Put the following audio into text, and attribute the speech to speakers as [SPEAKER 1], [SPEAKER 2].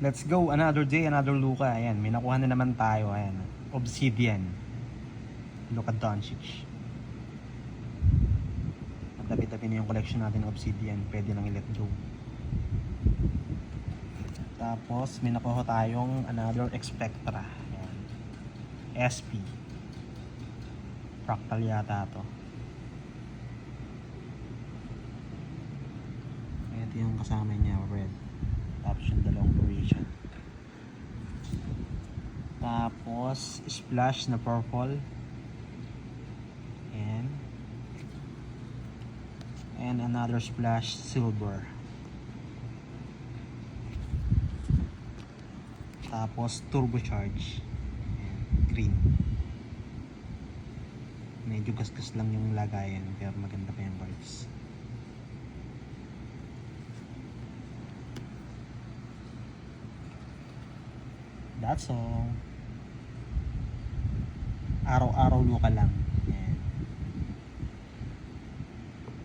[SPEAKER 1] Let's go, another day, another Luka. Ayan, may nakuha na naman tayo. Ayan, Obsidian. Luka Doncic. Dabi-dabi na yung collection natin ng Obsidian. Pwede nang i-let go. Tapos, may nakuha tayong another Expectra. Ayan. SP. Fractal yata to. Ito yung kasama niya, red. Tapos yung dalawang variation. Tapos splash na purple. And another splash silver. Tapos turbocharge. Ayan, green. Medyo gasgas lang yung lagayan pero maganda pa yung cards. That's all. Araw-araw Luka lang.